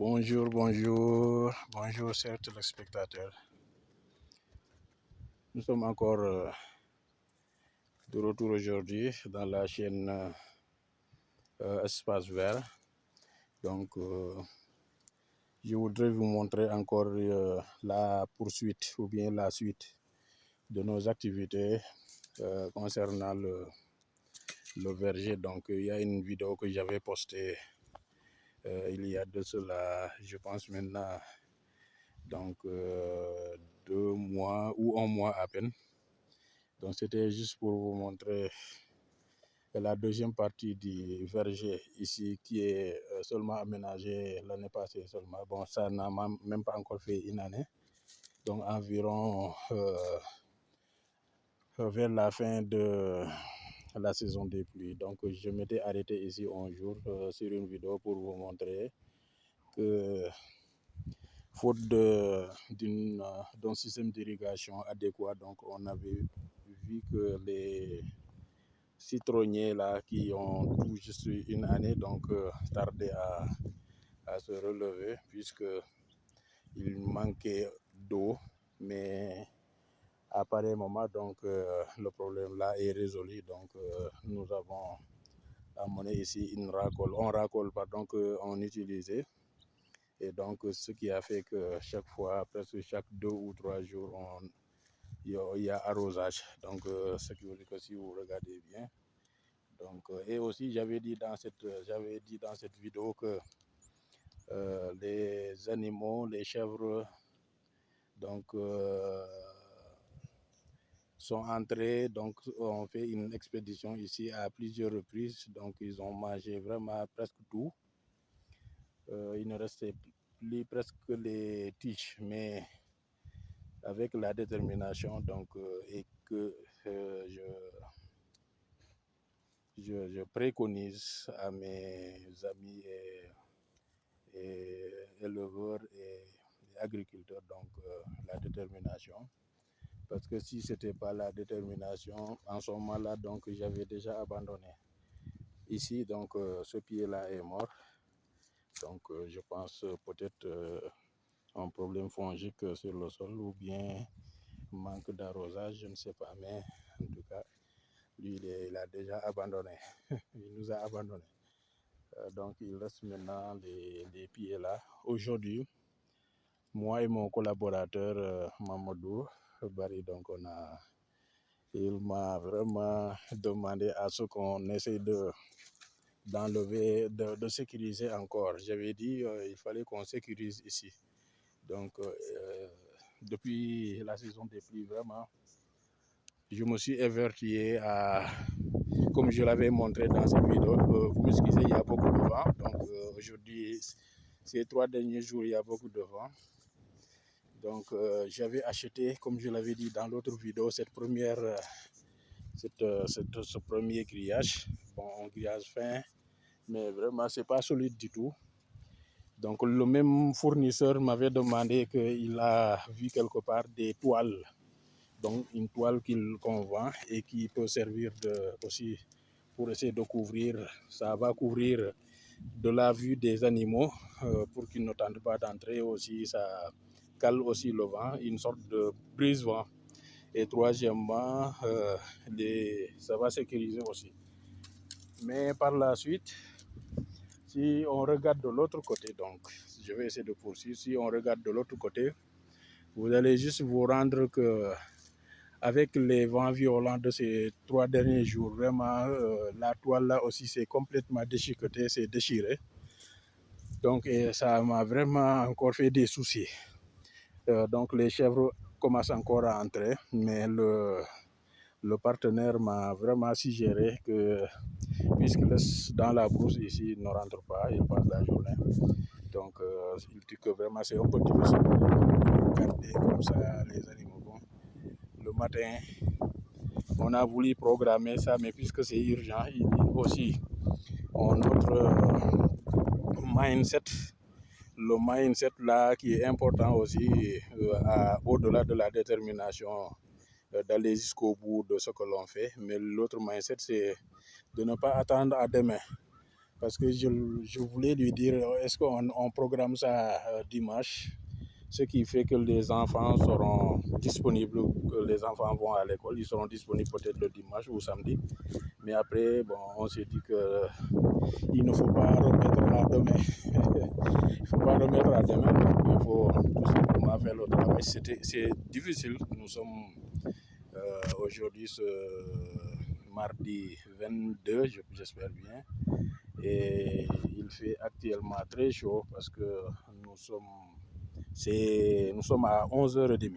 Bonjour, chers téléspectateurs. Nous sommes encore de retour aujourd'hui dans la chaîne Espace Vert. Donc, je voudrais vous montrer encore la poursuite ou bien la suite de nos activités concernant le verger. Donc, il y a une vidéo que j'avais postée il y a de cela, je pense maintenant, donc 2 mois ou 1 mois à peine. Donc c'était juste pour vous montrer la deuxième partie du verger ici qui est seulement aménagé l'année passée seulement. Bon, ça n'a même pas encore fait une année. Donc environ vers la fin de la saison des pluies. Donc je m'étais arrêté ici un jour sur une vidéo pour vous montrer que faute d'un système d'irrigation adéquat, donc on avait vu que les citronniers là qui ont tout juste une année donc tardaient à se relever puisque il manquait d'eau, mais à pareil moment donc le problème là est résolu. Donc nous avons amené ici une racole, pardon, qu'on utilisait. Et donc, ce qui a fait que chaque fois, presque chaque 2 ou 3 jours, il y a arrosage. Donc, ce qui veut dire que si vous regardez bien. Donc, et aussi, j'avais dit dans cette vidéo que les animaux, les chèvres, donc, sont entrés. Donc, on fait une expédition ici à plusieurs reprises. Donc, ils ont mangé vraiment presque tout. Il ne restait plus presque les tiges, mais avec la détermination donc et que je préconise à mes amis et éleveurs et agriculteurs, donc la détermination, parce que si c'était pas la détermination en ce moment-là, donc j'avais déjà abandonné ici. Donc ce pied-là est mort. Donc je pense peut-être un problème fongique sur le sol ou bien manque d'arrosage, je ne sais pas, mais en tout cas, lui, il a déjà abandonné. Il nous a abandonnés. Donc, il reste maintenant les pieds là. Aujourd'hui, moi et mon collaborateur Mamadou Barry, donc il m'a vraiment demandé à ce qu'on essaie d'enlever, de sécuriser encore. J'avais dit il fallait qu'on sécurise ici. Donc, depuis la saison des pluies, vraiment, je me suis évertué à, comme je l'avais montré dans cette vidéo, vous m'excusez, il y a beaucoup de vent. Donc aujourd'hui, ces 3 derniers jours, il y a beaucoup de vent. Donc j'avais acheté, comme je l'avais dit dans l'autre vidéo, ce premier grillage. Bon, un grillage fin, mais vraiment, c'est pas solide du tout. Donc le même fournisseur m'avait demandé qu'il a vu quelque part des toiles. Donc une toile qu'on vend et qui peut servir aussi pour essayer de couvrir. Ça va couvrir de la vue des animaux pour qu'ils ne tentent pas d'entrer. Aussi, ça cale aussi le vent, une sorte de brise-vent. Et troisièmement, ça va sécuriser aussi. Mais par la suite, si on regarde de l'autre côté, donc je vais essayer de poursuivre, si on regarde de l'autre côté, vous allez juste vous rendre que avec les vents violents de ces 3 derniers jours, vraiment, la toile là aussi s'est complètement déchiquetée, s'est déchirée. Donc, et ça m'a vraiment encore fait des soucis. Donc, les chèvres commencent encore à entrer, mais le partenaire m'a vraiment suggéré que, puisqu'il est dans la brousse ici, il ne rentre pas, il passe la journée. Donc, il dit que vraiment c'est un peu difficile de garder comme ça les animaux. Bon, le matin, on a voulu programmer ça, mais puisque c'est urgent, il dit aussi notre mindset, le mindset là qui est important aussi au-delà de la détermination d'aller jusqu'au bout de ce que l'on fait. Mais l'autre mindset, c'est de ne pas attendre à demain. parce que je voulais lui dire, est-ce qu'on programme ça dimanche, ce qui fait que les enfants seront disponibles, que les enfants vont à l'école, ils seront disponibles peut-être le dimanche ou samedi. Mais après, bon, on s'est dit que il ne faut pas remettre à demain. Il ne faut pas remettre à demain, donc il faut tout simplement faire le travail. C'est difficile. Nous sommes aujourd'hui ce mardi 22, j'espère bien. Et il fait actuellement très chaud parce que nous sommes, nous sommes à 11h30.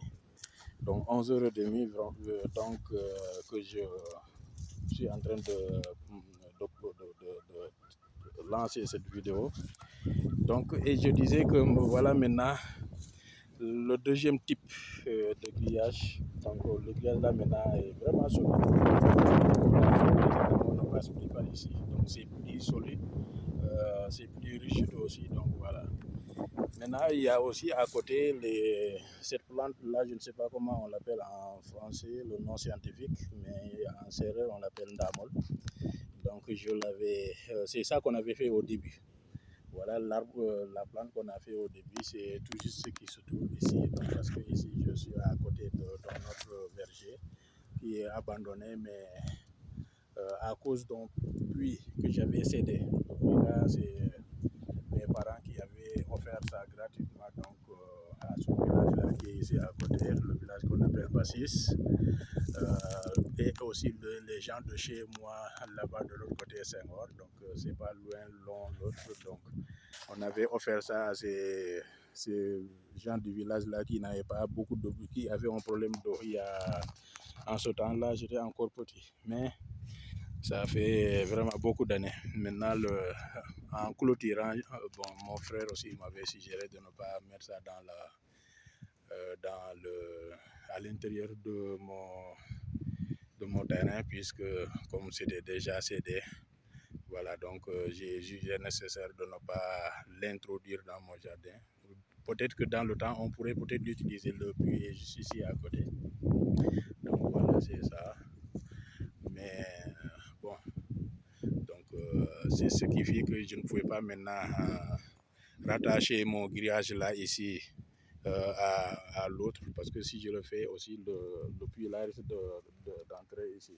Donc 11h30, donc que je suis en train de lancer cette vidéo. Donc, et je disais que voilà maintenant le deuxième type de grillage. Donc le grillage là maintenant est vraiment solide. On ne passe plus par ici. Donc c'est plus solide, c'est plus rigide aussi. Donc voilà. Maintenant, il y a aussi à côté cette plante-là, je ne sais pas comment on l'appelle en français, le nom scientifique, mais en sérère, on l'appelle ndamol. Donc, c'est ça qu'on avait fait au début. Voilà l'arbre, la plante qu'on a fait au début, c'est tout juste ce qui se trouve ici. Parce que ici, je suis à côté de notre verger qui est abandonné, mais à cause d'un puits que j'avais cédé. Donc, là, c'est mes parents qui avaient offert ça gratuitement donc, à ce village-là qui est ici à côté, le village qu'on appelle Bassis. Et aussi les gens de chez moi là-bas de l'autre côté Senghor, donc c'est pas loin l'un l'autre. Donc on avait offert ça à ces gens du village-là qui n'avaient pas beaucoup d'eau, qui avaient un problème d'eau. En ce temps-là, j'étais encore petit, mais ça fait vraiment beaucoup d'années. Maintenant, en clôturant, bon, mon frère aussi m'avait suggéré de ne pas mettre ça à l'intérieur de mon terrain, puisque comme c'était déjà cédé, voilà, donc j'ai jugé nécessaire de ne pas l'introduire dans mon jardin. Peut-être que dans le temps, on pourrait peut-être l'utiliser, le puits est juste ici à côté. Donc voilà, c'est ça. Mais bon, donc c'est ce qui fait que je ne pouvais pas maintenant rattacher mon grillage là ici à l'autre, parce que si je le fais aussi, le puits là risque d'entrer ici.